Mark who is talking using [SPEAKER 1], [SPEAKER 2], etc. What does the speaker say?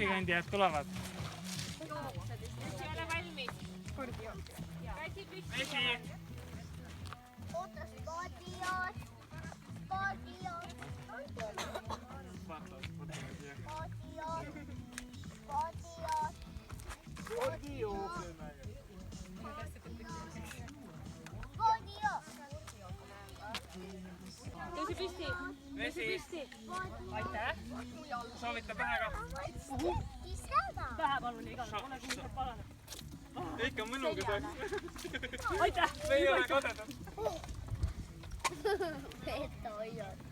[SPEAKER 1] musikandjad tulevad.
[SPEAKER 2] Kes ei ole valmis? Käsi püsti.
[SPEAKER 1] Vesi.
[SPEAKER 3] Oota, spordijood. Spordijood.
[SPEAKER 2] Käsi püsti.
[SPEAKER 1] Vesi.
[SPEAKER 2] Aitäh.
[SPEAKER 1] Soovite pähe ka?
[SPEAKER 2] Pähe palun igale poole, kui see paraneb.
[SPEAKER 1] Ikka mõnuga saaks.
[SPEAKER 2] Aitäh.
[SPEAKER 1] Me ei ole kadedad.
[SPEAKER 3] Peeto, hoiad.